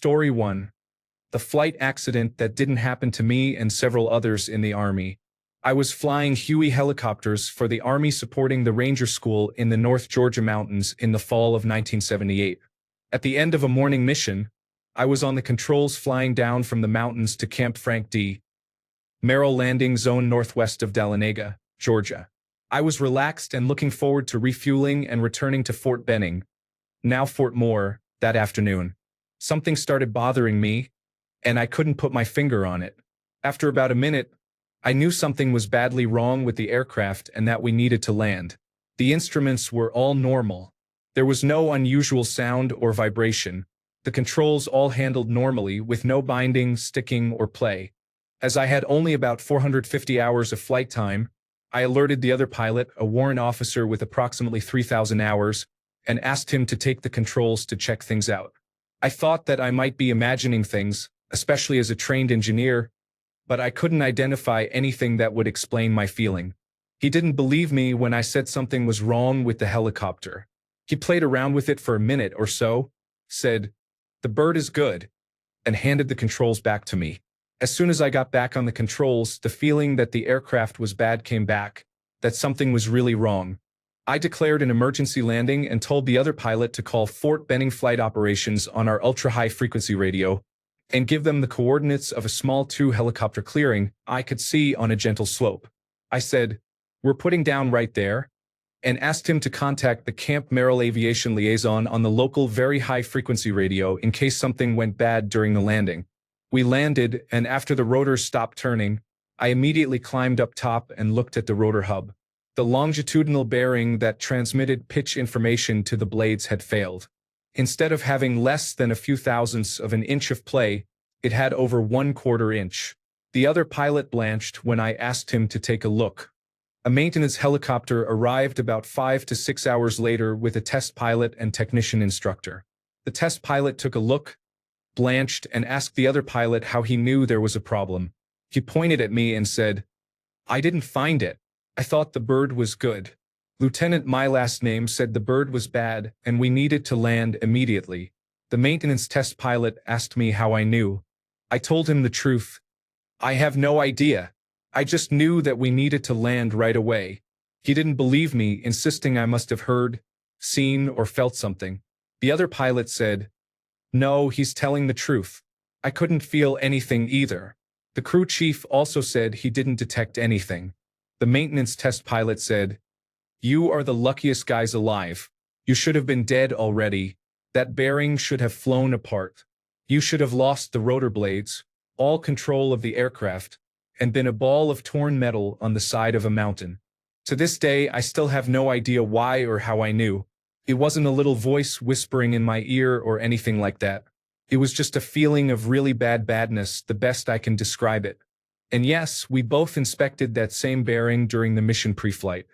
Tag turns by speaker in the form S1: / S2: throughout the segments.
S1: Story 1. The flight accident that didn't happen to me and several others in the Army. I was flying Huey helicopters for the Army supporting the Ranger School in the North Georgia mountains in the fall of 1978. At the end of a morning mission, I was on the controls flying down from the mountains to Camp Frank D. Merrill landing zone northwest of Dahlonega, Georgia. I was relaxed and looking forward to refueling and returning to Fort Benning, now Fort Moore, that afternoon. Something started bothering me, and I couldn't put my finger on it. After about a minute, I knew something was badly wrong with the aircraft and that we needed to land. The instruments were all normal. There was no unusual sound or vibration. The controls all handled normally with no binding, sticking, or play. As I had only about 450 hours of flight time, I alerted the other pilot, a warrant officer with approximately 3,000 hours, and asked him to take the controls to check things out. I thought that I might be imagining things, especially as a trained engineer, but I couldn't identify anything that would explain my feeling. He didn't believe me when I said something was wrong with the helicopter. He played around with it for a minute or so, said, "The bird is good," and handed the controls back to me. As soon as I got back on the controls, the feeling that the aircraft was bad came back, that something was really wrong. I declared an emergency landing and told the other pilot to call Fort Benning Flight Operations on our ultra-high frequency radio and give them the coordinates of a small 2-helicopter clearing I could see on a gentle slope. I said, "We're putting down right there," and asked him to contact the Camp Merrill Aviation Liaison on the local very high frequency radio in case something went bad during the landing. We landed, and after the rotors stopped turning, I immediately climbed up top and looked at the rotor hub. The longitudinal bearing that transmitted pitch information to the blades had failed. Instead of having less than a few thousandths of an inch of play, it had over 1/4 inch. The other pilot blanched when I asked him to take a look. A maintenance helicopter arrived about 5 to 6 hours later with a test pilot and technician instructor. The test pilot took a look, blanched, and asked the other pilot how he knew there was a problem. He pointed at me and said, "I didn't find it. I thought the bird was good." Lieutenant, my last name, said the bird was bad and we needed to land immediately. The maintenance test pilot asked me how I knew. I told him the truth. "I have no idea. I just knew that we needed to land right away." He didn't believe me, insisting I must have heard, seen, or felt something. The other pilot said, "No, he's telling the truth. I couldn't feel anything either." The crew chief also said he didn't detect anything. The maintenance test pilot said, "You are the luckiest guys alive. You should have been dead already. That bearing should have flown apart. You should have lost the rotor blades, all control of the aircraft, and been a ball of torn metal on the side of a mountain." To this day, I still have no idea why or how I knew. It wasn't a little voice whispering in my ear or anything like that. It was just a feeling of really bad badness, the best I can describe it. And yes, we both inspected that same bearing during the mission pre-flight.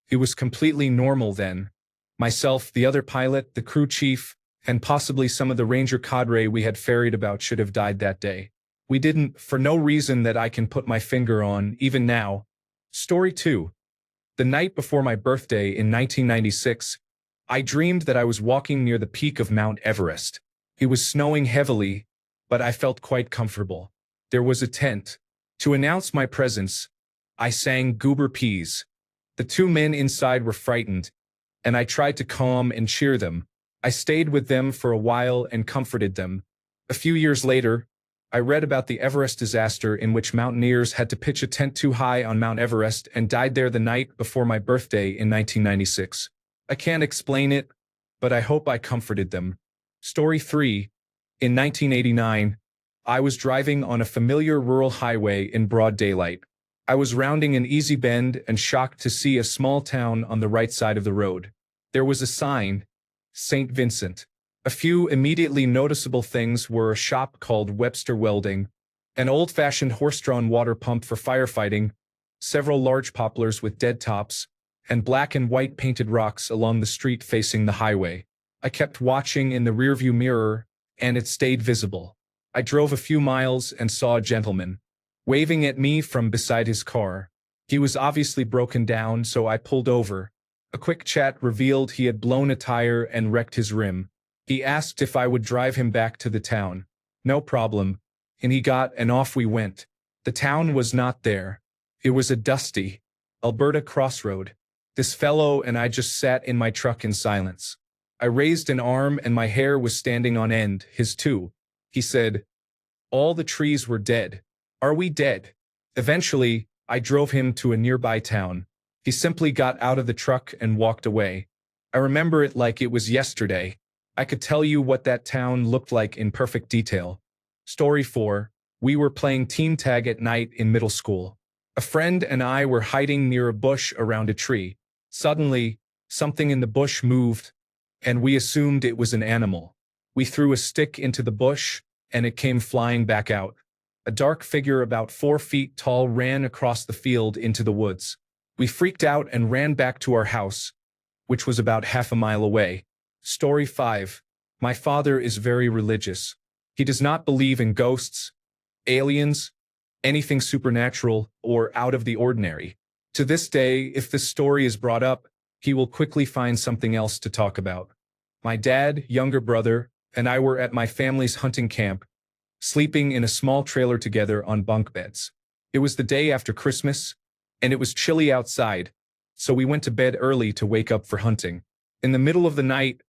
S1: It was completely normal then. Myself, the other pilot, the crew chief, and possibly some of the Ranger cadre we had ferried about should have died that day. We didn't, for no reason that I can put my finger on, even now. Story 2. The night before my birthday in 1996, I dreamed that I was walking near the peak of Mount Everest. It was snowing heavily, but I felt quite comfortable. There was a tent. To announce my presence, I sang Goober Peas. The 2 men inside were frightened, and I tried to calm and cheer them. I stayed with them for a while and comforted them. A few years later, I read about the Everest disaster in which mountaineers had to pitch a tent too high on Mount Everest and died there the night before my birthday in 1996. I can't explain it, but I hope I comforted them. Story 3. In 1989, I was driving on a familiar rural highway in broad daylight. I was rounding an easy bend and shocked to see a small town on the right side of the road. There was a sign, St. Vincent. A few immediately noticeable things were a shop called Webster Welding, an old-fashioned horse-drawn water pump for firefighting, several large poplars with dead tops, and black and white painted rocks along the street facing the highway. I kept watching in the rearview mirror, and it stayed visible. I drove a few miles and saw a gentleman waving at me from beside his car. He was obviously broken down, so I pulled over. A quick chat revealed he had blown a tire and wrecked his rim. He asked if I would drive him back to the town. No problem. And he got, and off we went. The town was not there. It was a dusty Alberta crossroad. This fellow and I just sat in my truck in silence. I raised an arm and my hair was standing on end, his too. He said, "All the trees were dead. Are we dead?" Eventually, I drove him to a nearby town. He simply got out of the truck and walked away. I remember it like it was yesterday. I could tell you what that town looked like in perfect detail. Story 4. We were playing team tag at night in middle school. A friend and I were hiding near a bush around a tree. Suddenly, something in the bush moved, and we assumed it was an animal. We threw a stick into the bush, and it came flying back out. A dark figure about 4 feet tall ran across the field into the woods. We freaked out and ran back to our house, which was about half a mile away. Story 5. My father is very religious. He does not believe in ghosts, aliens, anything supernatural, or out of the ordinary. To this day, if this story is brought up, he will quickly find something else to talk about. My dad, younger brother, and I were at my family's hunting camp, sleeping in a small trailer together on bunk beds. It was the day after Christmas, and it was chilly outside, so we went to bed early to wake up for hunting. In the middle of the night,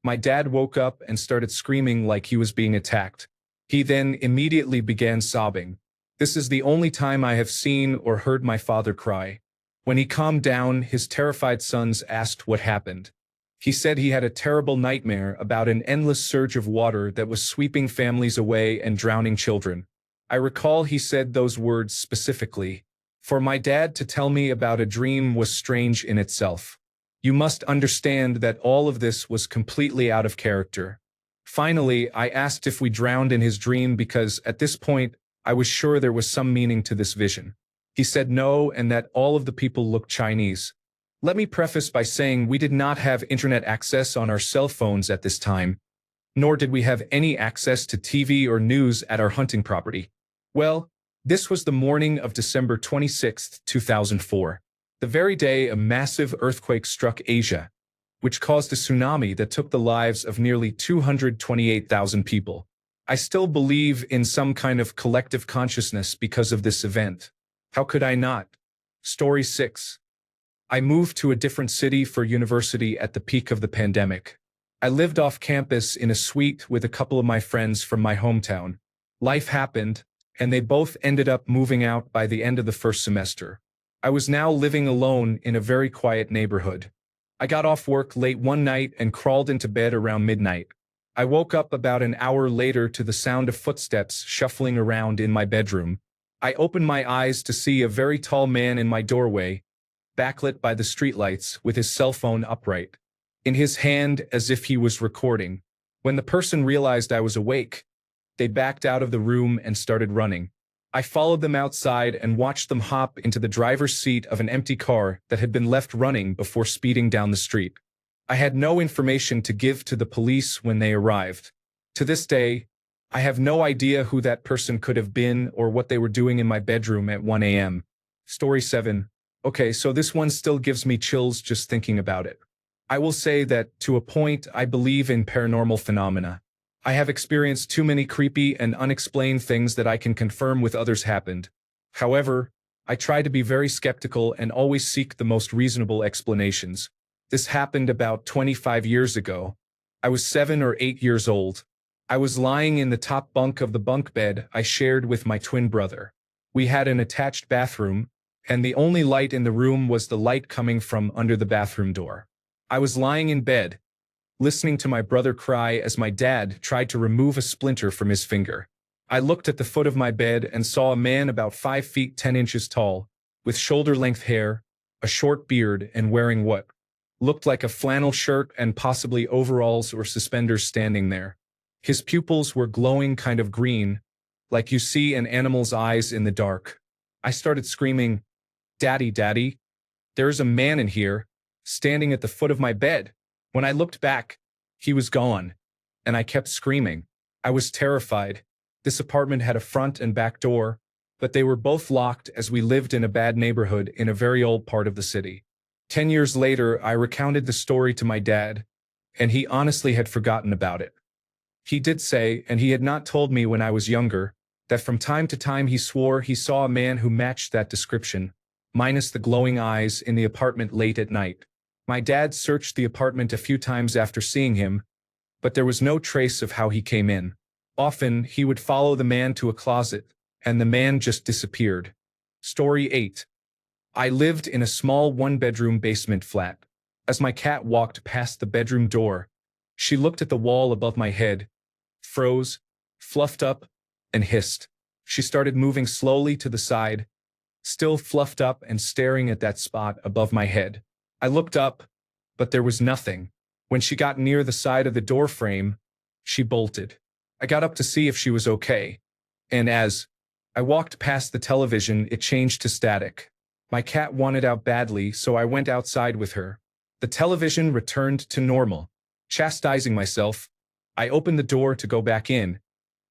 S1: my dad woke up and started screaming like he was being attacked. He then immediately began sobbing. This is the only time I have seen or heard my father cry. When he calmed down, his terrified sons asked what happened. He said he had a terrible nightmare about an endless surge of water that was sweeping families away and drowning children. I recall he said those words specifically. For my dad to tell me about a dream was strange in itself. You must understand that all of this was completely out of character. Finally, I asked if we drowned in his dream because, at this point, I was sure there was some meaning to this vision. He said no and that all of the people looked Chinese. Let me preface by saying we did not have internet access on our cell phones at this time, nor did we have any access to TV or news at our hunting property. Well, this was the morning of December 26, 2004. The very day a massive earthquake struck Asia, which caused a tsunami that took the lives of nearly 228,000 people. I still believe in some kind of collective consciousness because of this event. How could I not? Story 6. I moved to a different city for university at the peak of the pandemic. I lived off campus in a suite with a couple of my friends from my hometown. Life happened, and they both ended up moving out by the end of the first semester. I was now living alone in a very quiet neighborhood. I got off work late one night and crawled into bed around midnight. I woke up about an hour later to the sound of footsteps shuffling around in my bedroom. I opened my eyes to see a very tall man in my doorway, backlit by the streetlights, with his cell phone upright, in his hand as if he was recording. When the person realized I was awake, they backed out of the room and started running. I followed them outside and watched them hop into the driver's seat of an empty car that had been left running before speeding down the street. I had no information to give to the police when they arrived. To this day, I have no idea who that person could have been or what they were doing in my bedroom at 1 a.m. Story 7. Okay, so this one still gives me chills just thinking about it. I will say that, to a point, I believe in paranormal phenomena. I have experienced too many creepy and unexplained things that I can confirm with others happened. However, I try to be very skeptical and always seek the most reasonable explanations. This happened about 25 years ago. I was 7 or 8 years old. I was lying in the top bunk of the bunk bed I shared with my twin brother. We had an attached bathroom, and the only light in the room was the light coming from under the bathroom door. I was lying in bed, listening to my brother cry as my dad tried to remove a splinter from his finger. I looked at the foot of my bed and saw a man about 5 feet 10 inches tall, with shoulder-length hair, a short beard, and wearing what looked like a flannel shirt and possibly overalls or suspenders standing there. His pupils were glowing kind of green, like you see an animal's eyes in the dark. I started screaming, "Daddy, Daddy, there's a man in here, standing at the foot of my bed." When I looked back, he was gone, and I kept screaming. I was terrified. This apartment had a front and back door, but they were both locked as we lived in a bad neighborhood in a very old part of the city. 10 years later, I recounted the story to my dad, and he honestly had forgotten about it. He did say, and he had not told me when I was younger, that from time to time he swore he saw a man who matched that description, minus the glowing eyes, in the apartment late at night. My dad searched the apartment a few times after seeing him, but there was no trace of how he came in. Often, he would follow the man to a closet, and the man just disappeared. Story 8. I lived in a small one-bedroom basement flat. As my cat walked past the bedroom door, she looked at the wall above my head, froze, fluffed up, and hissed. She started moving slowly to the side, still fluffed up and staring at that spot above my head. I looked up, but there was nothing. When she got near the side of the door frame, she bolted. I got up to see if she was okay, and as I walked past the television, it changed to static. My cat wanted out badly, so I went outside with her. The television returned to normal. Chastising myself, I opened the door to go back in,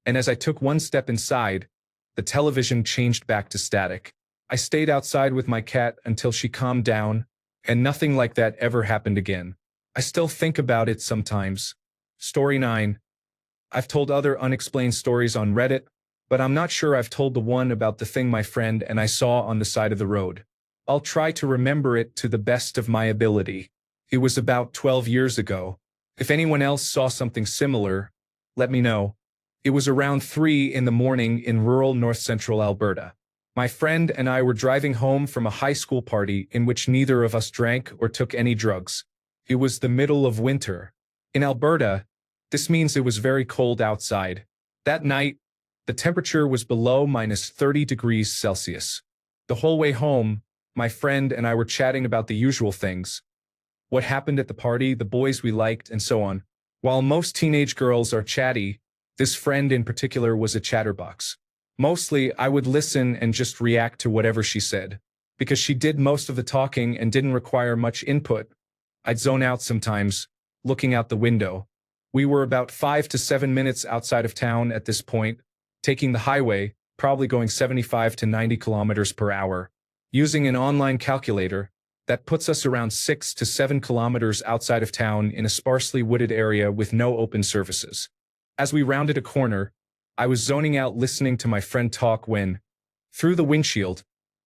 S1: and as I took one step inside, the television changed back to static. I stayed outside with my cat until she calmed down, and nothing like that ever happened again. I still think about it sometimes. Story 9. I've told other unexplained stories on Reddit, but I'm not sure I've told the one about the thing my friend and I saw on the side of the road. I'll try to remember it to the best of my ability. It was about 12 years ago. If anyone else saw something similar, let me know. It was around 3 in the morning in rural north-central Alberta. My friend and I were driving home from a high school party in which neither of us drank or took any drugs. It was the middle of winter. In Alberta, this means it was very cold outside. That night, the temperature was below -30 degrees Celsius. The whole way home, my friend and I were chatting about the usual things. What happened at the party, the boys we liked, and so on. While most teenage girls are chatty, this friend in particular was a chatterbox. Mostly, I would listen and just react to whatever she said. Because she did most of the talking and didn't require much input, I'd zone out sometimes, looking out the window. We were about 5 to 7 minutes outside of town at this point, taking the highway, probably going 75 to 90 kilometers per hour. Using an online calculator, that puts us around 6 to 7 kilometers outside of town in a sparsely wooded area with no open surfaces. As we rounded a corner, I was zoning out listening to my friend talk when, through the windshield,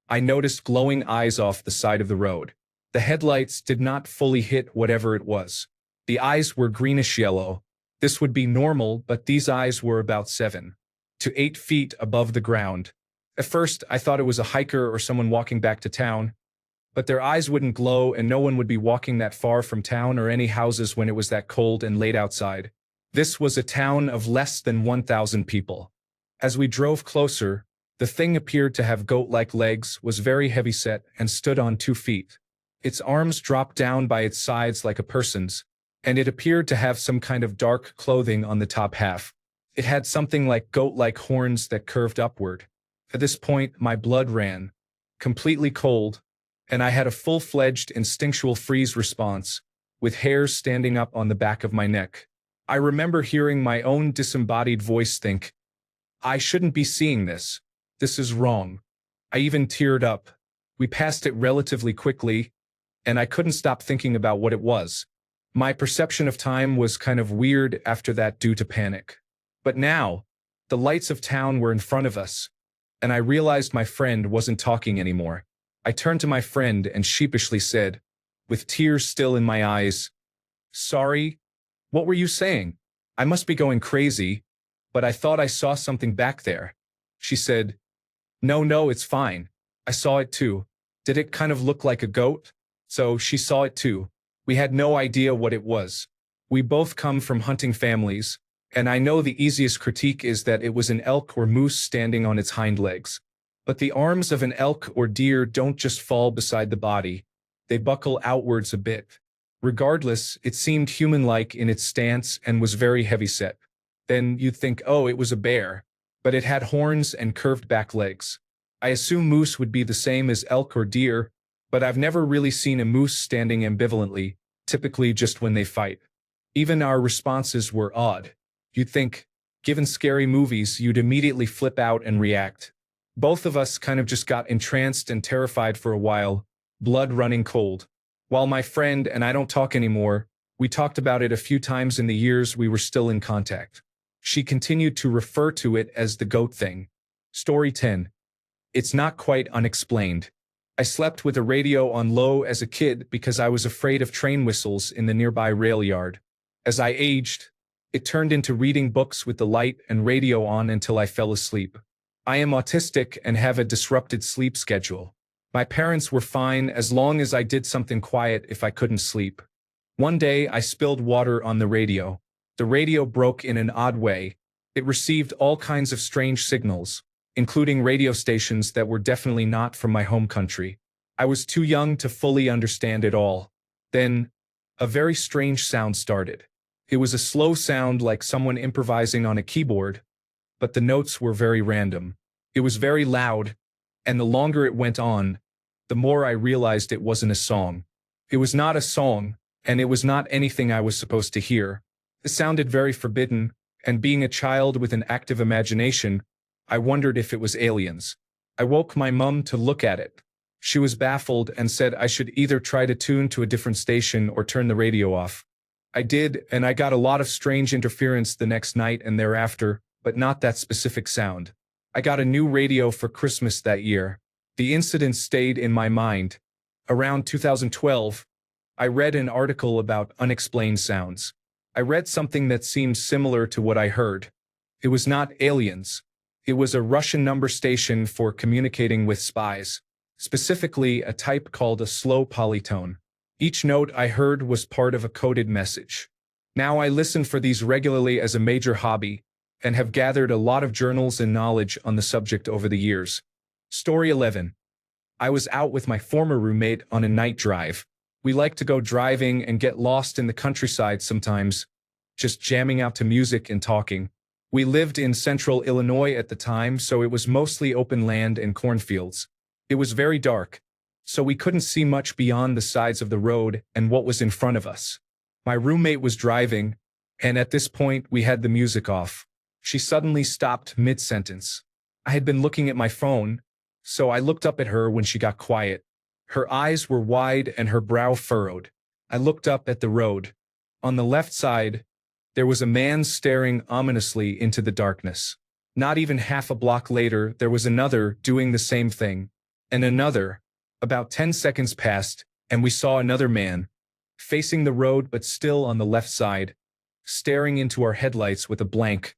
S1: I noticed glowing eyes off the side of the road. The headlights did not fully hit whatever it was. The eyes were greenish yellow. This would be normal, but these eyes were about 7 to 8 feet above the ground. At first, I thought it was a hiker or someone walking back to town, but their eyes wouldn't glow and no one would be walking that far from town or any houses when it was that cold and late outside. This was a town of less than 1,000 people. As we drove closer, the thing appeared to have goat-like legs, was very heavy-set, and stood on 2 feet. Its arms dropped down by its sides like a person's, and it appeared to have some kind of dark clothing on the top half. It had something like goat-like horns that curved upward. At this point, my blood ran, completely cold, and I had a full-fledged instinctual freeze response, with hairs standing up on the back of my neck. I remember hearing my own disembodied voice think, "I shouldn't be seeing this. This is wrong." I even teared up. We passed it relatively quickly, and I couldn't stop thinking about what it was. My perception of time was kind of weird after that due to panic. But now, the lights of town were in front of us, and I realized my friend wasn't talking anymore. I turned to my friend and sheepishly said, with tears still in my eyes, "Sorry, what were you saying? I must be going crazy, but I thought I saw something back there." She said, No, it's fine. I saw it too. Did it kind of look like a goat?" So she saw it too. We had no idea what it was. We both come from hunting families, and I know the easiest critique is that it was an elk or moose standing on its hind legs. But the arms of an elk or deer don't just fall beside the body. They buckle outwards a bit. Regardless, it seemed human-like in its stance and was very heavy-set. Then you'd think, oh, it was a bear. But it had horns and curved back legs. I assume moose would be the same as elk or deer, but I've never really seen a moose standing ambivalently, typically just when they fight. Even our responses were odd. You'd think, given scary movies, you'd immediately flip out and react. Both of us kind of just got entranced and terrified for a while, blood running cold. While my friend and I don't talk anymore, we talked about it a few times in the years we were still in contact. She continued to refer to it as the goat thing. Story 10. It's not quite unexplained. I slept with a radio on low as a kid because I was afraid of train whistles in the nearby rail yard. As I aged, it turned into reading books with the light and radio on until I fell asleep. I am autistic and have a disrupted sleep schedule. My parents were fine as long as I did something quiet if I couldn't sleep. One day I spilled water on the radio. The radio broke in an odd way. It received all kinds of strange signals, including radio stations that were definitely not from my home country. I was too young to fully understand it all. Then, a very strange sound started. It was a slow sound like someone improvising on a keyboard, but the notes were very random. It was very loud, and the longer it went on, the more I realized it wasn't a song. It was not a song, and it was not anything I was supposed to hear. It sounded very forbidden, and being a child with an active imagination, I wondered if it was aliens. I woke my mum to look at it. She was baffled and said I should either try to tune to a different station or turn the radio off. I did, and I got a lot of strange interference the next night and thereafter, but not that specific sound. I got a new radio for Christmas that year. The incident stayed in my mind. Around 2012, I read an article about unexplained sounds. I read something that seemed similar to what I heard. It was not aliens. It was a Russian number station for communicating with spies, specifically a type called a slow polytone. Each note I heard was part of a coded message. Now I listen for these regularly as a major hobby, and have gathered a lot of journals and knowledge on the subject over the years. Story 11. I was out with my former roommate on a night drive. We like to go driving and get lost in the countryside sometimes, just jamming out to music and talking. We lived in central Illinois at the time, so it was mostly open land and cornfields. It was very dark, so we couldn't see much beyond the sides of the road and what was in front of us. My roommate was driving, and at this point we had the music off. She suddenly stopped mid-sentence. I had been looking at my phone, so I looked up at her when she got quiet. Her eyes were wide and her brow furrowed. I looked up at the road. On the left side, there was a man staring ominously into the darkness. Not even half a block later, there was another doing the same thing. And another. About 10 seconds passed, and we saw another man, facing the road but still on the left side, staring into our headlights with a blank,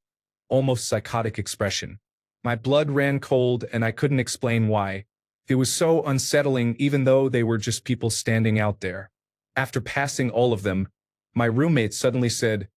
S1: almost psychotic expression. My blood ran cold and I couldn't explain why. It was so unsettling even though they were just people standing out there. After passing all of them, my roommate suddenly said,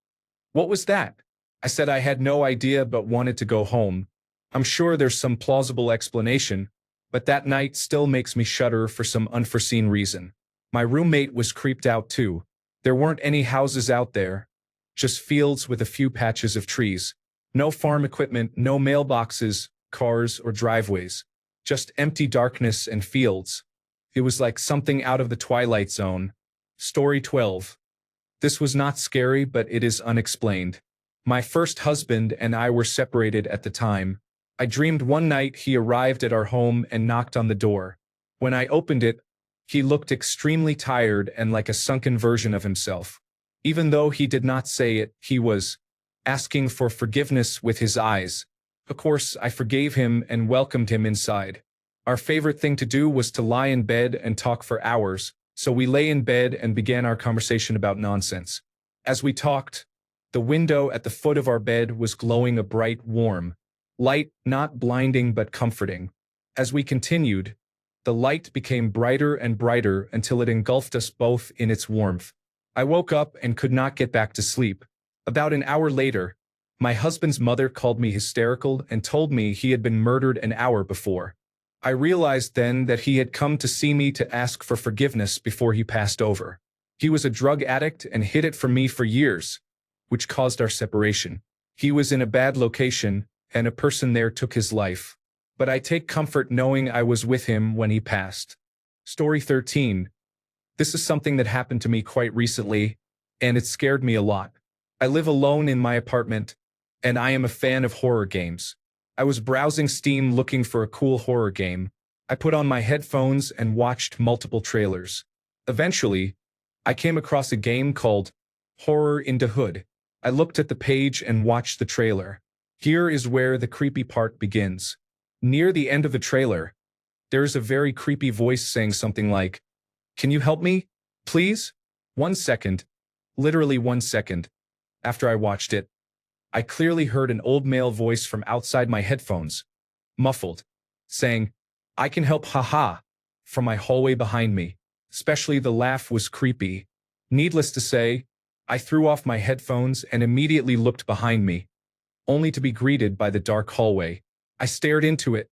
S1: "What was that?" I said I had no idea but wanted to go home. I'm sure there's some plausible explanation, but that night still makes me shudder for some unforeseen reason. My roommate was creeped out too. There weren't any houses out there, just fields with a few patches of trees. No farm equipment, no mailboxes, cars, or driveways. Just empty darkness and fields. It was like something out of the Twilight Zone. Story 12. This was not scary, but it is unexplained. My first husband and I were separated at the time. I dreamed one night he arrived at our home and knocked on the door. When I opened it, he looked extremely tired and like a sunken version of himself. Even though he did not say it, he was asking for forgiveness with his eyes. Of course, I forgave him and welcomed him inside. Our favorite thing to do was to lie in bed and talk for hours, so we lay in bed and began our conversation about nonsense. As we talked, the window at the foot of our bed was glowing a bright, warm light, not blinding but comforting. As we continued, the light became brighter and brighter until it engulfed us both in its warmth. I woke up and could not get back to sleep. About an hour later, my husband's mother called me hysterical and told me he had been murdered an hour before. I realized then that he had come to see me to ask for forgiveness before he passed over. He was a drug addict and hid it from me for years, which caused our separation. He was in a bad location, and a person there took his life. But I take comfort knowing I was with him when he passed. Story 13. This is something that happened to me quite recently, and it scared me a lot. I live alone in my apartment, and I am a fan of horror games. I was browsing Steam looking for a cool horror game. I put on my headphones and watched multiple trailers. Eventually, I came across a game called Horror in the Hood. I I looked at the page and watched the trailer. Here is where the creepy part begins. Near the end of the trailer, there's a very creepy voice saying something like, "Can you help me? Please?" 1 second, literally 1 second, after I watched it, I clearly heard an old male voice from outside my headphones, muffled, saying, "I can help, haha," from my hallway behind me. Especially the laugh was creepy. Needless to say, I threw off my headphones and immediately looked behind me, only to be greeted by the dark hallway. I stared into it,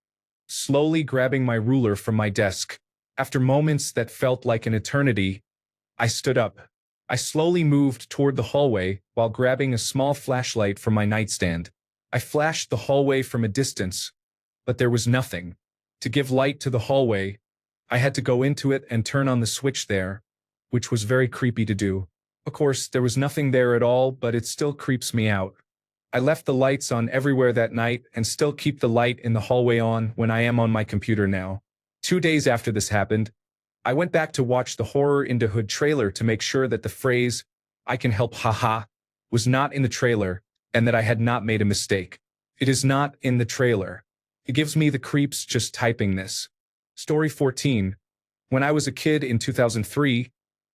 S1: slowly grabbing my ruler from my desk. After moments that felt like an eternity, I stood up. I slowly moved toward the hallway while grabbing a small flashlight from my nightstand. I flashed the hallway from a distance, but there was nothing. To give light to the hallway, I had to go into it and turn on the switch there, which was very creepy to do. Of course, there was nothing there at all, but it still creeps me out. I left the lights on everywhere that night and still keep the light in the hallway on when I am on my computer now. 2 days after this happened, I went back to watch the Horror in the Hood trailer to make sure that the phrase, "I can help, haha," was not in the trailer and that I had not made a mistake. It is not in the trailer. It gives me the creeps just typing this. Story 14. When I was a kid in 2003,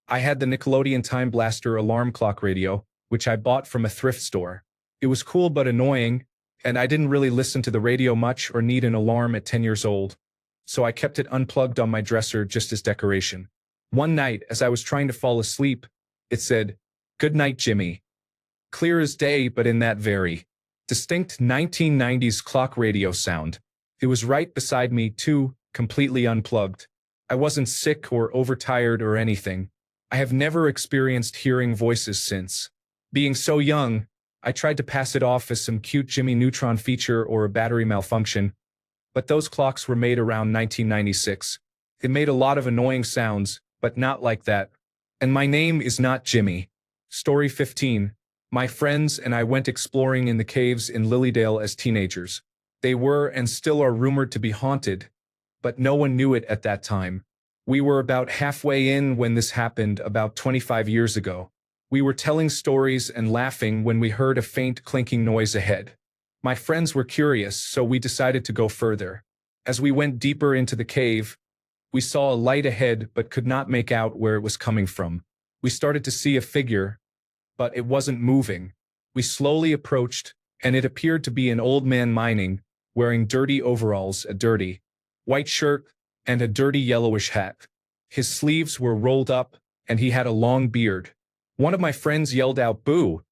S1: I had the Nickelodeon Time Blaster alarm clock radio, which I bought from a thrift store. It was cool but annoying, and I didn't really listen to the radio much or need an alarm at 10 years old. So I kept it unplugged on my dresser just as decoration. One night, as I was trying to fall asleep, it said, "Good night, Jimmy." Clear as day, but in that very distinct 1990s clock radio sound. It was right beside me, too, completely unplugged. I wasn't sick or overtired or anything. I have never experienced hearing voices since. Being so young, I tried to pass it off as some cute Jimmy Neutron feature or a battery malfunction, but those clocks were made around 1996. It made a lot of annoying sounds, but not like that. And my name is not Jimmy. Story 15. My friends and I went exploring in the caves in Lilydale as teenagers. They were and still are rumored to be haunted, but no one knew it at that time. We were about halfway in when this happened about 25 years ago. We were telling stories and laughing when we heard a faint clinking noise ahead. My friends were curious, so we decided to go further. As we went deeper into the cave, we saw a light ahead but could not make out where it was coming from. We started to see a figure, but it wasn't moving. We slowly approached, and it appeared to be an old man mining, wearing dirty overalls, a dirty white shirt, and a dirty yellowish hat. His sleeves were rolled up, and he had a long beard. One of my friends yelled out, "Boo!"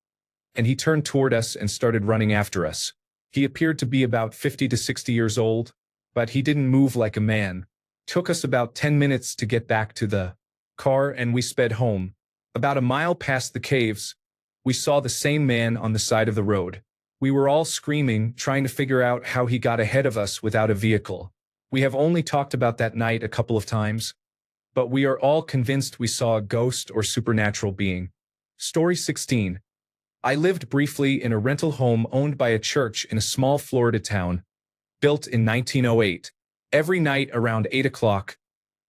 S1: and he turned toward us and started running after us. He appeared to be about 50 to 60 years old, but he didn't move like a man. Took us about 10 minutes to get back to the car and we sped home. About a mile past the caves, we saw the same man on the side of the road. We were all screaming, trying to figure out how he got ahead of us without a vehicle. We have only talked about that night a couple of times, but we are all convinced we saw a ghost or supernatural being. Story 16. I lived briefly in a rental home owned by a church in a small Florida town, built in 1908. Every night around 8 o'clock,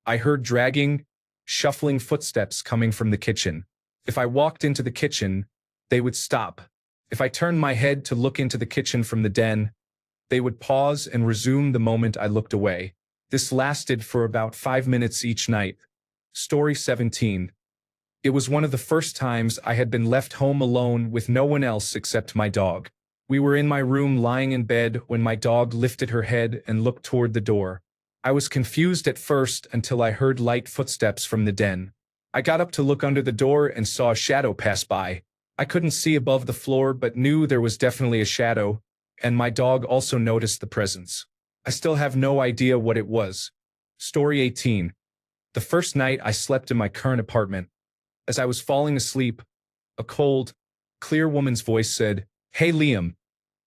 S1: I heard dragging, shuffling footsteps coming from the kitchen. If I walked into the kitchen, they would stop. If I turned my head to look into the kitchen from the den, they would pause and resume the moment I looked away. This lasted for about 5 minutes each night. Story 17. It was one of the first times I had been left home alone with no one else except my dog. We were in my room lying in bed when my dog lifted her head and looked toward the door. I was confused at first until I heard light footsteps from the den. I got up to look under the door and saw a shadow pass by. I couldn't see above the floor but knew there was definitely a shadow, and my dog also noticed the presence. I still have no idea what it was. Story 18. The first night I slept in my current apartment. As I was falling asleep, a cold, clear woman's voice said, "Hey Liam,"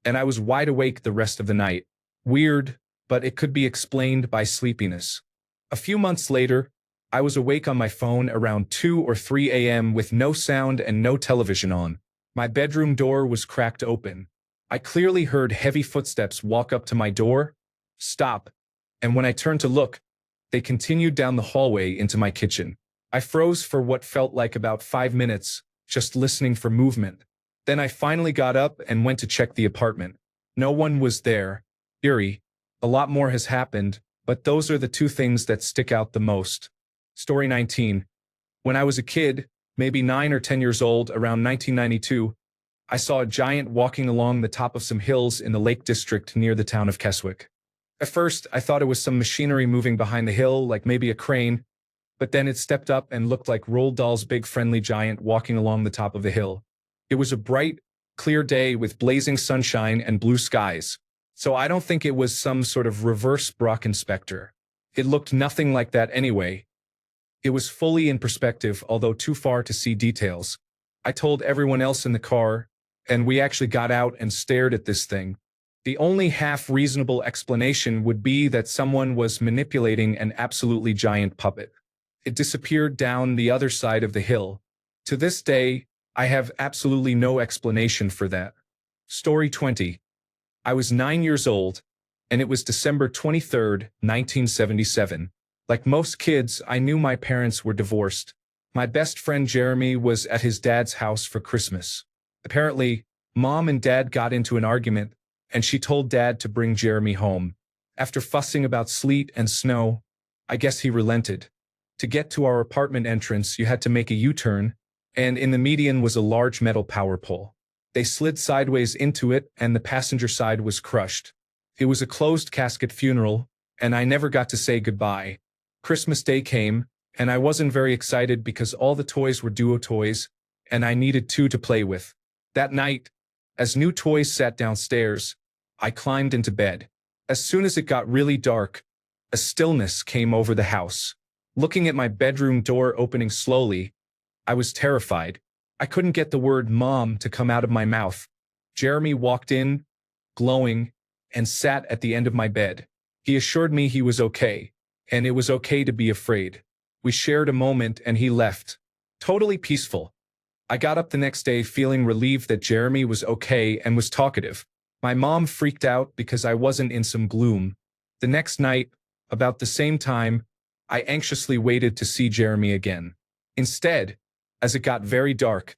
S1: and I was wide awake the rest of the night. Weird, but it could be explained by sleepiness. A few months later, I was awake on my phone around 2 or 3 a.m. with no sound and no television on. My bedroom door was cracked open. I clearly heard heavy footsteps walk up to my door, stop, and when I turned to look, they continued down the hallway into my kitchen. I froze for what felt like about 5 minutes, just listening for movement. Then I finally got up and went to check the apartment. No one was there. Eerie. A lot more has happened, but those are the two things that stick out the most. Story 19. When I was a kid, maybe 9 or 10 years old, around 1992, I saw a giant walking along the top of some hills in the Lake District near the town of Keswick. At first, I thought it was some machinery moving behind the hill, like maybe a crane, but then it stepped up and looked like Roald Dahl's big friendly giant walking along the top of the hill. It was a bright, clear day with blazing sunshine and blue skies, so I don't think it was some sort of reverse Brock inspector. It looked nothing like that anyway. It was fully in perspective, although too far to see details. I told everyone else in the car, and we actually got out and stared at this thing. The only half-reasonable explanation would be that someone was manipulating an absolutely giant puppet. It disappeared down the other side of the hill. To this day, I have absolutely no explanation for that. Story 20. I was 9 years old, and it was December 23rd, 1977. Like most kids, I knew my parents were divorced. My best friend Jeremy was at his dad's house for Christmas. Apparently, Mom and Dad got into an argument, and she told Dad to bring Jeremy home. After fussing about sleet and snow, I guess he relented. To get to our apartment entrance, you had to make a U-turn, and in the median was a large metal power pole. They slid sideways into it, and the passenger side was crushed. It was a closed casket funeral, and I never got to say goodbye. Christmas Day came, and I wasn't very excited because all the toys were duo toys, and I needed two to play with. That night, as new toys sat downstairs, I climbed into bed. As soon as it got really dark, a stillness came over the house. Looking at my bedroom door opening slowly, I was terrified. I couldn't get the word "Mom" to come out of my mouth. Jeremy walked in, glowing, and sat at the end of my bed. He assured me he was okay, and it was okay to be afraid. We shared a moment and he left. Totally peaceful. I got up the next day feeling relieved that Jeremy was okay and was talkative. My mom freaked out because I wasn't in some gloom. The next night, about the same time, I anxiously waited to see Jeremy again. Instead, as it got very dark,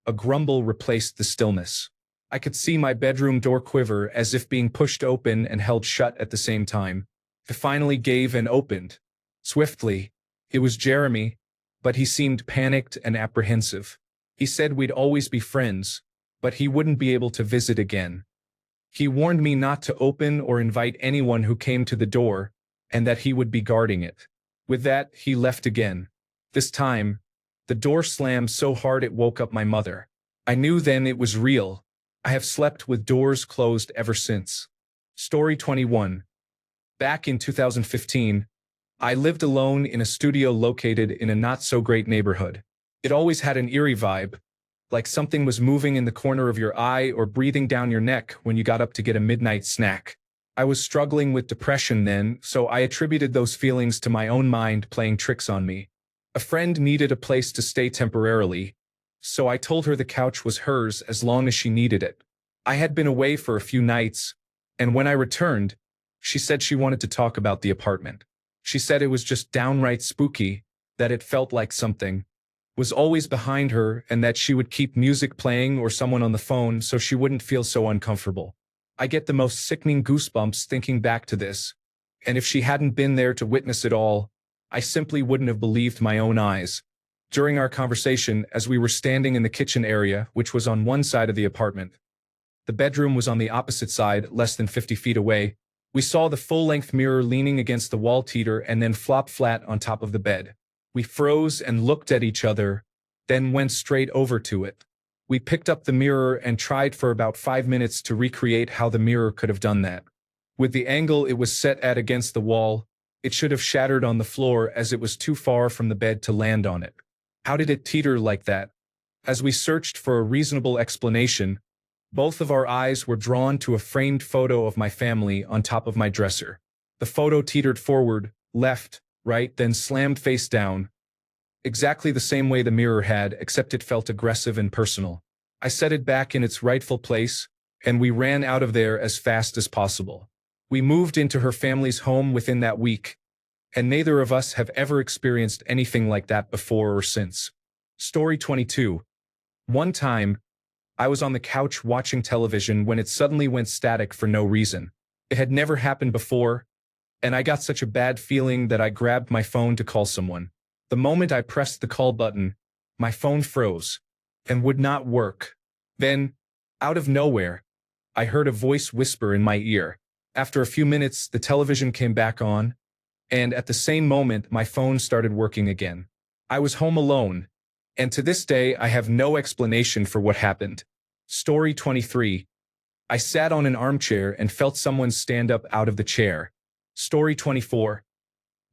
S1: a grumble replaced the stillness. I could see my bedroom door quiver as if being pushed open and held shut at the same time. It finally gave and opened. Swiftly. It was Jeremy, but he seemed panicked and apprehensive. He said we'd always be friends, but he wouldn't be able to visit again. He warned me not to open or invite anyone who came to the door, and that he would be guarding it. With that, he left again. This time, the door slammed so hard it woke up my mother. I knew then it was real. I have slept with doors closed ever since. Story 21. Back in 2015, I lived alone in a studio located in a not-so-great neighborhood. It always had an eerie vibe, like something was moving in the corner of your eye or breathing down your neck when you got up to get a midnight snack. I was struggling with depression then, so I attributed those feelings to my own mind playing tricks on me. A friend needed a place to stay temporarily, so I told her the couch was hers as long as she needed it. I had been away for a few nights, and when I returned, she said she wanted to talk about the apartment. She said it was just downright spooky, that it felt like something was always behind her and that she would keep music playing or someone on the phone so she wouldn't feel so uncomfortable. I get the most sickening goosebumps thinking back to this, and if she hadn't been there to witness it all, I simply wouldn't have believed my own eyes. During our conversation, as we were standing in the kitchen area, which was on one side of the apartment, the bedroom was on the opposite side, less than 50 feet away, we saw the full-length mirror leaning against the wall teeter and then flop flat on top of the bed. We froze and looked at each other, then went straight over to it. We picked up the mirror and tried for about 5 minutes to recreate how the mirror could have done that. With the angle it was set at against the wall, it should have shattered on the floor as it was too far from the bed to land on it. How did it teeter like that? As we searched for a reasonable explanation, both of our eyes were drawn to a framed photo of my family on top of my dresser. The photo teetered forward, left, right, then slammed face down, exactly the same way the mirror had, except it felt aggressive and personal. I set it back in its rightful place, and we ran out of there as fast as possible. We moved into her family's home within that week, and neither of us have ever experienced anything like that before or since. Story 22. One time, I was on the couch watching television when it suddenly went static for no reason. It had never happened before, and I got such a bad feeling that I grabbed my phone to call someone. The moment I pressed the call button, my phone froze and would not work. Then, out of nowhere, I heard a voice whisper in my ear. After a few minutes, the television came back on, and at the same moment, my phone started working again. I was home alone, and to this day, I have no explanation for what happened. Story 23. I sat on an armchair and felt someone stand up out of the chair. Story 24.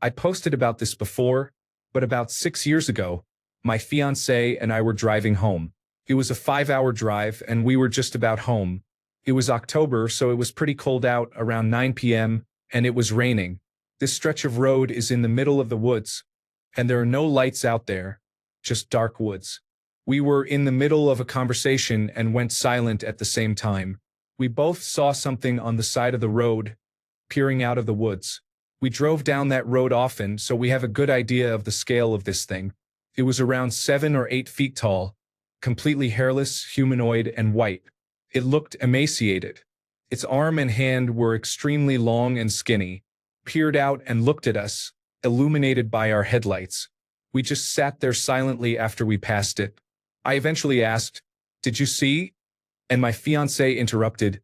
S1: I posted about this before, but about 6 years ago, my fiancé and I were driving home. It was a 5-hour drive, and we were just about home. It was October, so it was pretty cold out, around 9 p.m., and it was raining. This stretch of road is in the middle of the woods, and there are no lights out there, just dark woods. We were in the middle of a conversation and went silent at the same time. We both saw something on the side of the road, peering out of the woods. We drove down that road often, so we have a good idea of the scale of this thing. It was around 7 or 8 feet tall, completely hairless, humanoid, and white. It looked emaciated. Its arm and hand were extremely long and skinny, peered out and looked at us, illuminated by our headlights. We just sat there silently after we passed it. I eventually asked, "Did you see?" And my fiancé interrupted,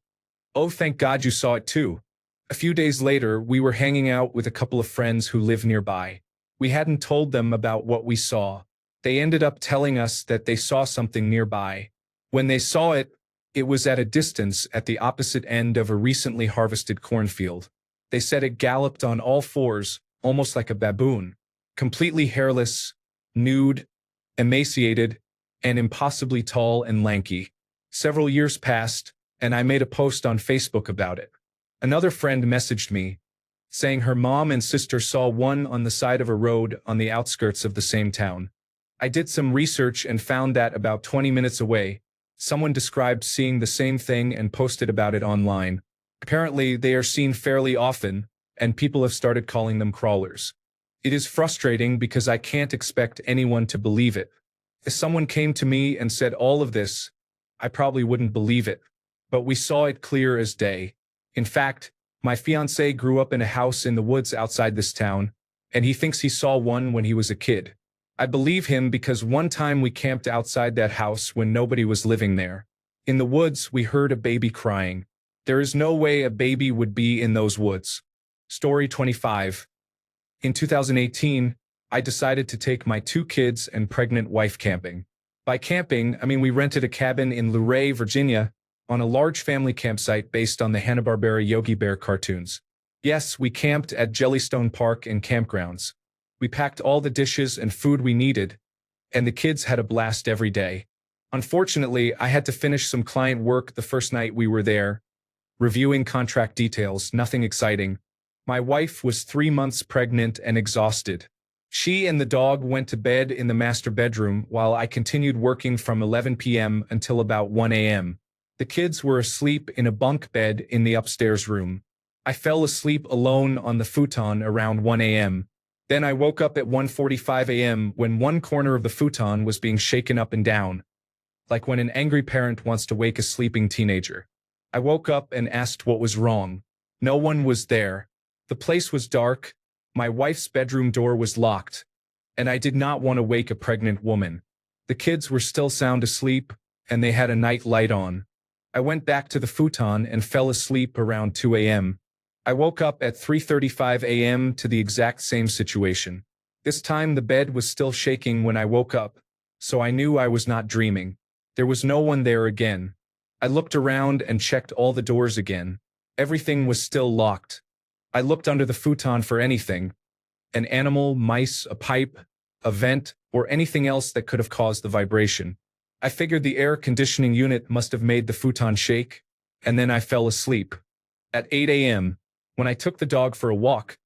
S1: "Oh, thank God you saw it too." A few days later, we were hanging out with a couple of friends who live nearby. We hadn't told them about what we saw. They ended up telling us that they saw something nearby. When they saw it, it was at a distance at the opposite end of a recently harvested cornfield. They said it galloped on all fours, almost like a baboon, completely hairless, nude, emaciated, and impossibly tall and lanky. Several years passed, and I made a post on Facebook about it. Another friend messaged me, saying her mom and sister saw one on the side of a road on the outskirts of the same town. I did some research and found that about 20 minutes away, someone described seeing the same thing and posted about it online. Apparently, they are seen fairly often, and people have started calling them crawlers. It is frustrating because I can't expect anyone to believe it. If someone came to me and said all of this, I probably wouldn't believe it. But we saw it clear as day. In fact, my fiancé grew up in a house in the woods outside this town, and he thinks he saw one when he was a kid. I believe him because one time we camped outside that house when nobody was living there. In the woods, we heard a baby crying. There is no way a baby would be in those woods. Story 25. In 2018, I decided to take my 2 kids and pregnant wife camping. By camping, I mean we rented a cabin in Luray, Virginia, on a large family campsite based on the Hanna-Barbera Yogi Bear cartoons. Yes, we camped at Jellystone Park and campgrounds. We packed all the dishes and food we needed, and the kids had a blast every day. Unfortunately, I had to finish some client work the first night we were there, reviewing contract details, nothing exciting. My wife was 3 months pregnant and exhausted. She and the dog went to bed in the master bedroom while I continued working from 11 p.m. until about 1 a.m. The kids were asleep in a bunk bed in the upstairs room. I fell asleep alone on the futon around 1 a.m. Then I woke up at 1:45 a.m. when one corner of the futon was being shaken up and down, like when an angry parent wants to wake a sleeping teenager. I woke up and asked what was wrong. No one was there. The place was dark, my wife's bedroom door was locked, and I did not want to wake a pregnant woman. The kids were still sound asleep, and they had a night light on. I went back to the futon and fell asleep around 2 a.m. I woke up at 3:35 a.m. to the exact same situation. This time the bed was still shaking when I woke up, so I knew I was not dreaming. There was no one there again. I looked around and checked all the doors again. Everything was still locked. I looked under the futon for anything, an animal, mice, a pipe, a vent, or anything else that could have caused the vibration. I figured the air conditioning unit must have made the futon shake, and then I fell asleep. At 8 a.m., when I took the dog for a walk,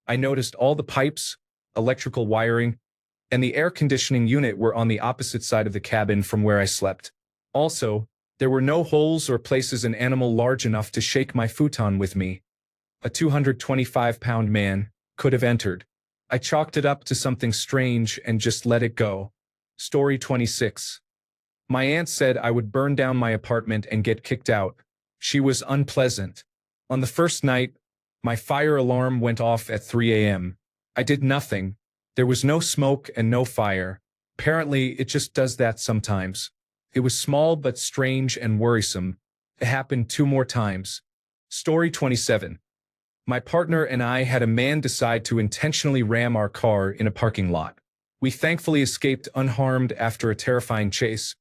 S1: I noticed all the pipes, electrical wiring, and the air conditioning unit were on the opposite side of the cabin from where I slept. Also, there were no holes or places an animal large enough to shake my futon with me. A 225-pound man could have entered. I chalked it up to something strange and just let it go. Story 26. My aunt said I would burn down my apartment and get kicked out. She was unpleasant. On the first night, my fire alarm went off at 3 a.m. I did nothing. There was no smoke and no fire. Apparently, it just does that sometimes. It was small but strange and worrisome. It happened 2 more times. Story 27. My partner and I had a man decide to intentionally ram our car in a parking lot. We thankfully escaped unharmed after a terrifying chase,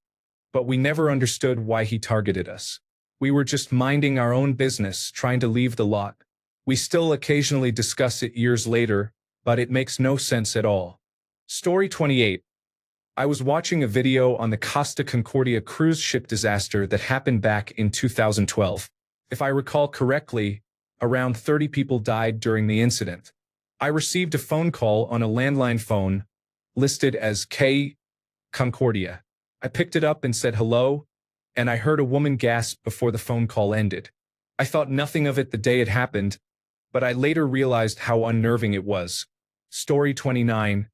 S1: but we never understood why he targeted us. We were just minding our own business, trying to leave the lot. We still occasionally discuss it years later, but it makes no sense at all. Story 28. I was watching a video on the Costa Concordia cruise ship disaster that happened back in 2012. If I recall correctly, around 30 people died during the incident. I received a phone call on a landline phone listed as K. Concordia. I picked it up and said hello, and I heard a woman gasp before the phone call ended. I thought nothing of it the day it happened, but I later realized how unnerving it was. Story 29.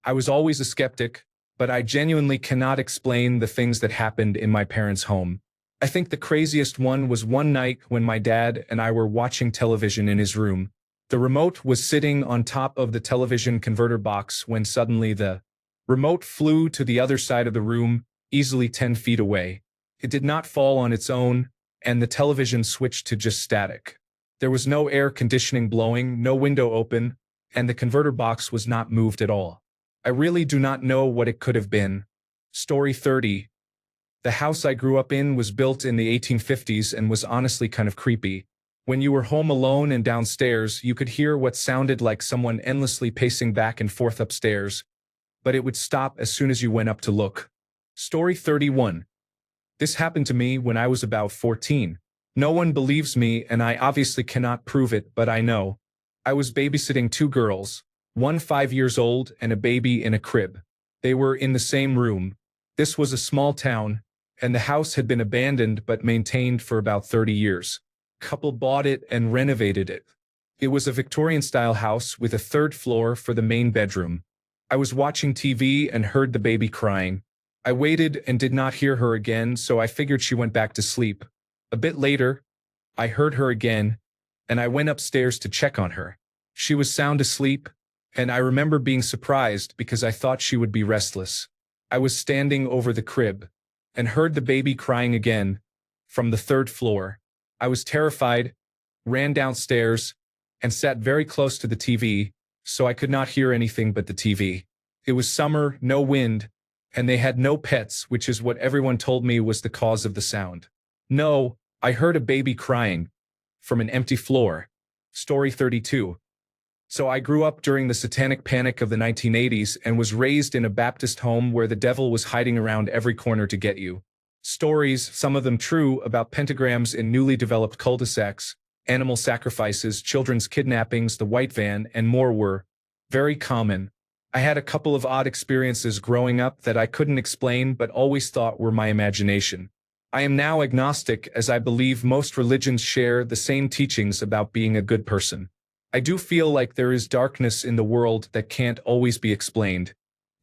S1: I was always a skeptic, but I genuinely cannot explain the things that happened in my parents' home. I think the craziest one was one night when my dad and I were watching television in his room. The remote was sitting on top of the television converter box when suddenly the remote flew to the other side of the room, easily 10 feet away. It did not fall on its own, and the television switched to just static. There was no air conditioning blowing, no window open, and the converter box was not moved at all. I really do not know what it could have been. Story 30. The house I grew up in was built in the 1850s and was honestly kind of creepy. When you were home alone and downstairs, you could hear what sounded like someone endlessly pacing back and forth upstairs, but it would stop as soon as you went up to look. Story 31. This happened to me when I was about 14. No one believes me, and I obviously cannot prove it, but I know. I was babysitting 2 girls, one 5 years old and a baby in a crib. They were in the same room. This was a small town, and the house had been abandoned but maintained for about 30 years. Couple bought it and renovated it. It was a Victorian-style house with a 3rd floor for the main bedroom. I was watching TV and heard the baby crying. I waited and did not hear her again, so I figured she went back to sleep. A bit later, I heard her again, and I went upstairs to check on her. She was sound asleep, and I remember being surprised because I thought she would be restless. I was standing over the crib and heard the baby crying again from the 3rd floor. I was terrified, ran downstairs, and sat very close to the TV, so I could not hear anything but the TV. It was summer, no wind, and they had no pets, which is what everyone told me was the cause of the sound. No, I heard a baby crying from an empty floor. Story 32. So I grew up during the satanic panic of the 1980s and was raised in a Baptist home where the devil was hiding around every corner to get you. Stories, some of them true, about pentagrams in newly developed cul-de-sacs, animal sacrifices, children's kidnappings, the white van, and more were very common. I had a couple of odd experiences growing up that I couldn't explain but always thought were my imagination. I am now agnostic as I believe most religions share the same teachings about being a good person. I do feel like there is darkness in the world that can't always be explained.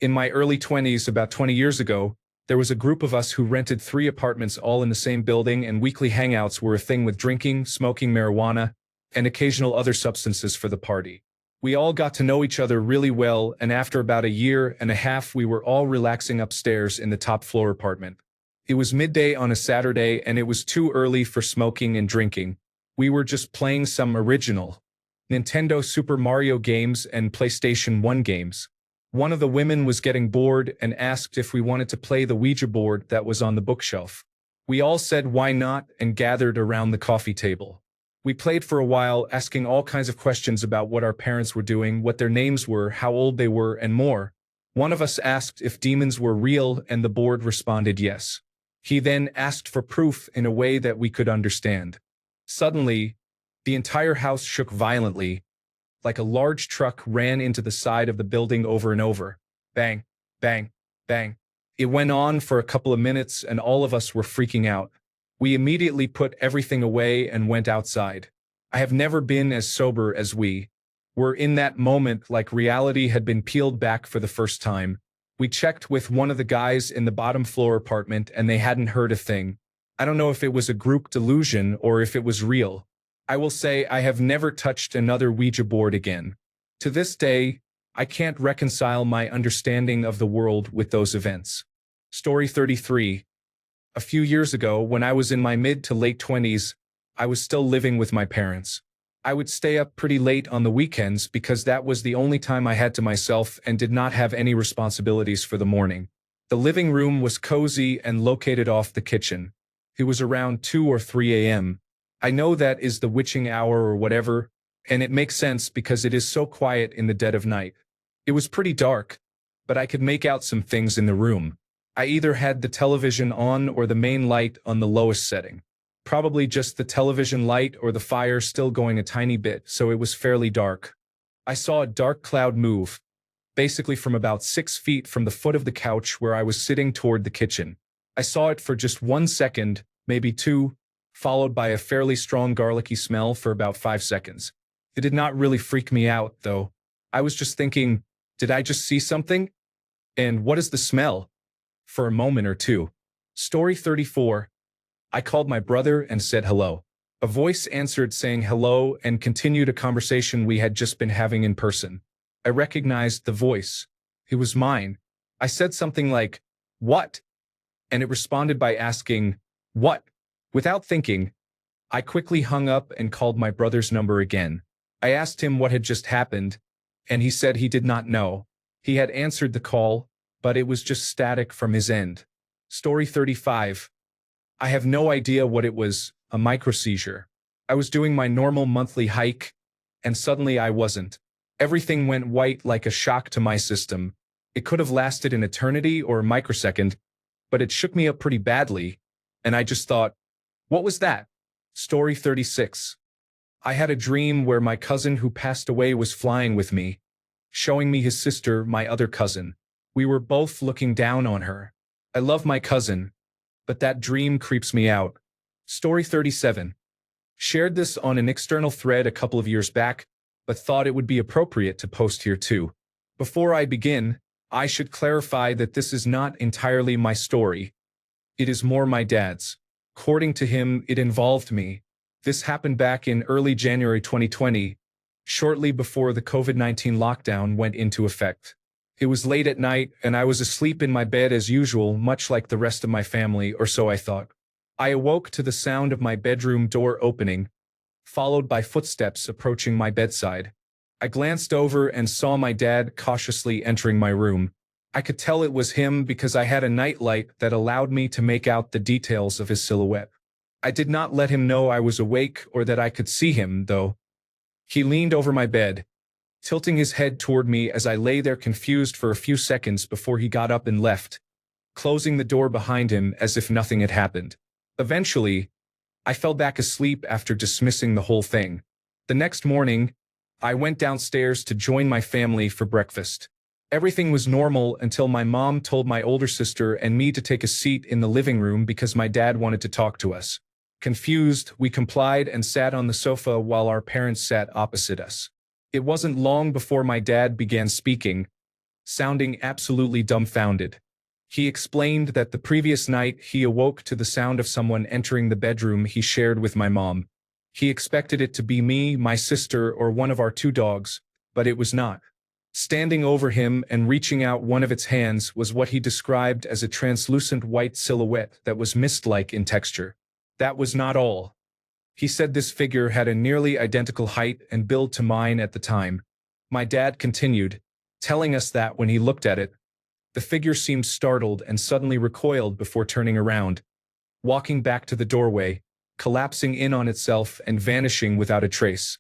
S1: In my early 20s, about 20 years ago, there was a group of us who rented 3 apartments all in the same building, and weekly hangouts were a thing with drinking, smoking marijuana, and occasional other substances for the party. We all got to know each other really well, and after about a year and a half we were all relaxing upstairs in the top floor apartment. It was midday on a Saturday and it was too early for smoking and drinking. We were just playing some original Nintendo Super Mario games and PlayStation 1 games. One of the women was getting bored and asked if we wanted to play the Ouija board that was on the bookshelf. We all said why not and gathered around the coffee table. We played for a while, asking all kinds of questions about what our parents were doing, what their names were, how old they were, and more. One of us asked if demons were real and the board responded yes. He then asked for proof in a way that we could understand. Suddenly, the entire house shook violently, like a large truck ran into the side of the building over and over. Bang, bang, bang. It went on for a couple of minutes and all of us were freaking out. We immediately put everything away and went outside. I have never been as sober as we were in that moment, like reality had been peeled back for the first time. We checked with one of the guys in the bottom floor apartment and they hadn't heard a thing. I don't know if it was a group delusion or if it was real. I will say I have never touched another Ouija board again. To this day, I can't reconcile my understanding of the world with those events. Story 33. A few years ago, when I was in my mid to late 20s, I was still living with my parents. I would stay up pretty late on the weekends because that was the only time I had to myself and did not have any responsibilities for the morning. The living room was cozy and located off the kitchen. It was around 2 or 3 a.m. I know that is the witching hour or whatever, and it makes sense because it is so quiet in the dead of night. It was pretty dark, but I could make out some things in the room. I either had the television on or the main light on the lowest setting. Probably just the television light or the fire still going a tiny bit, so it was fairly dark. I saw a dark cloud move, basically from about 6 feet from the foot of the couch where I was sitting toward the kitchen. I saw it for just 1 second, maybe 2, followed by a fairly strong garlicky smell for about 5 seconds. It did not really freak me out, though. I was just thinking, did I just see something? And what is the smell? For a moment or two. Story 34. I called my brother and said hello. A voice answered saying hello and continued a conversation we had just been having in person. I recognized the voice. It was mine. I said something like, "What?" And it responded by asking, "What?" Without thinking, I quickly hung up and called my brother's number again. I asked him what had just happened, and he said he did not know. He had answered the call, but it was just static from his end. Story 35. I have no idea what it was, a microseizure. I was doing my normal monthly hike, and suddenly I wasn't. Everything went white like a shock to my system. It could have lasted an eternity or a microsecond, but it shook me up pretty badly, and I just thought, what was that? Story 36. I had a dream where my cousin who passed away was flying with me, showing me his sister, my other cousin. We were both looking down on her. I love my cousin, but that dream creeps me out. Story 37. Shared this on an external thread a couple of years back, but thought it would be appropriate to post here too. Before I begin, I should clarify that this is not entirely my story. It is more my dad's. According to him, it involved me. This happened back in early January 2020, shortly before the COVID-19 lockdown went into effect. It was late at night, and I was asleep in my bed as usual, much like the rest of my family, or so I thought. I awoke to the sound of my bedroom door opening, followed by footsteps approaching my bedside. I glanced over and saw my dad cautiously entering my room. I could tell it was him because I had a nightlight that allowed me to make out the details of his silhouette. I did not let him know I was awake or that I could see him, though. He leaned over my bed, tilting his head toward me as I lay there confused for a few seconds before he got up and left, closing the door behind him as if nothing had happened. Eventually, I fell back asleep after dismissing the whole thing. The next morning, I went downstairs to join my family for breakfast. Everything was normal until my mom told my older sister and me to take a seat in the living room because my dad wanted to talk to us. Confused, we complied and sat on the sofa while our parents sat opposite us. It wasn't long before my dad began speaking, sounding absolutely dumbfounded. He explained that the previous night he awoke to the sound of someone entering the bedroom he shared with my mom. He expected it to be me, my sister, or one of our 2 dogs, but it was not. Standing over him and reaching out one of its hands was what he described as a translucent white silhouette that was mist-like in texture. That was not all. He said this figure had a nearly identical height and build to mine at the time. My dad continued, telling us that when he looked at it, the figure seemed startled and suddenly recoiled before turning around, walking back to the doorway, collapsing in on itself and vanishing without a trace.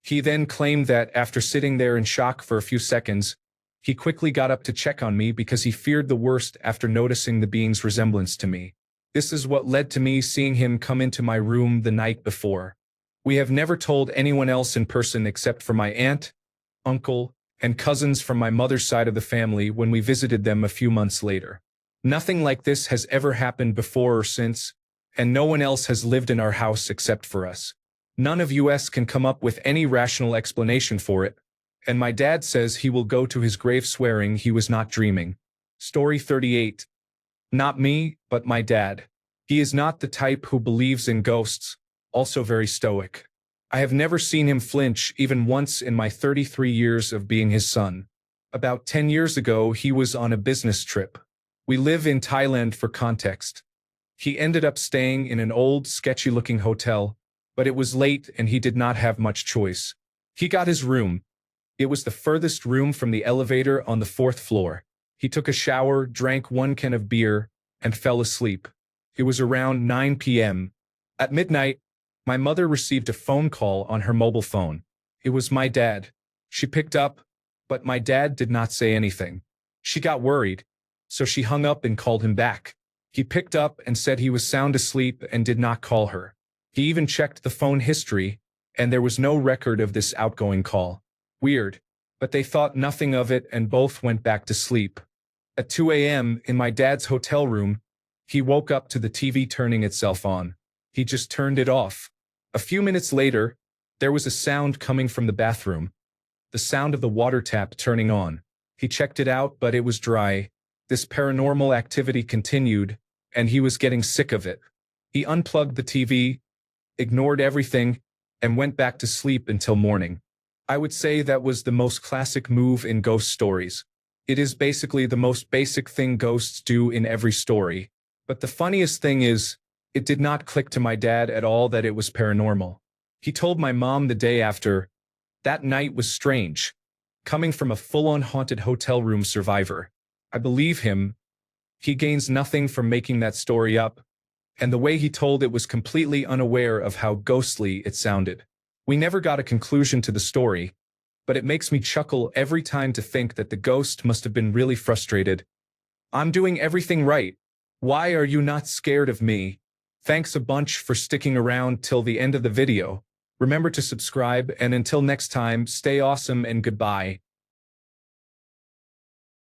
S1: He then claimed that after sitting there in shock for a few seconds, he quickly got up to check on me because he feared the worst after noticing the being's resemblance to me. This is what led to me seeing him come into my room the night before. We have never told anyone else in person except for my aunt, uncle, and cousins from my mother's side of the family when we visited them a few months later. Nothing like this has ever happened before or since, and no one else has lived in our house except for us. None of us can come up with any rational explanation for it, and my dad says he will go to his grave swearing he was not dreaming. Story 38. Not me, but my dad. He is not the type who believes in ghosts, also very stoic. I have never seen him flinch even once in my 33 years of being his son. About 10 years ago, he was on a business trip. We live in Thailand for context. He ended up staying in an old, sketchy-looking hotel, but it was late and he did not have much choice. He got his room. It was the furthest room from the elevator on the fourth floor. He took a shower, drank one can of beer, and fell asleep. It was around 9 p.m. At midnight, my mother received a phone call on her mobile phone. It was my dad. She picked up, but my dad did not say anything. She got worried, so she hung up and called him back. He picked up and said he was sound asleep and did not call her. He even checked the phone history, and there was no record of this outgoing call. Weird, but they thought nothing of it and both went back to sleep. At 2 a.m., in my dad's hotel room, he woke up to the TV turning itself on. He just turned it off. A few minutes later, there was a sound coming from the bathroom. The sound of the water tap turning on. He checked it out, but it was dry. This paranormal activity continued, and he was getting sick of it. He unplugged the TV, ignored everything, and went back to sleep until morning. I would say that was the most classic move in ghost stories. It is basically the most basic thing ghosts do in every story. But the funniest thing is, it did not click to my dad at all that it was paranormal. He told my mom the day after, that night was strange. Coming from a full-on haunted hotel room survivor. I believe him. He gains nothing from making that story up, and the way he told it was completely unaware of how ghostly it sounded. We never got a conclusion to the story, but it makes me chuckle every time to think that the ghost must have been really frustrated. I'm doing everything right. Why are you not scared of me? Thanks a bunch for sticking around till the end of the video. Remember to subscribe, and until next time, stay awesome and goodbye.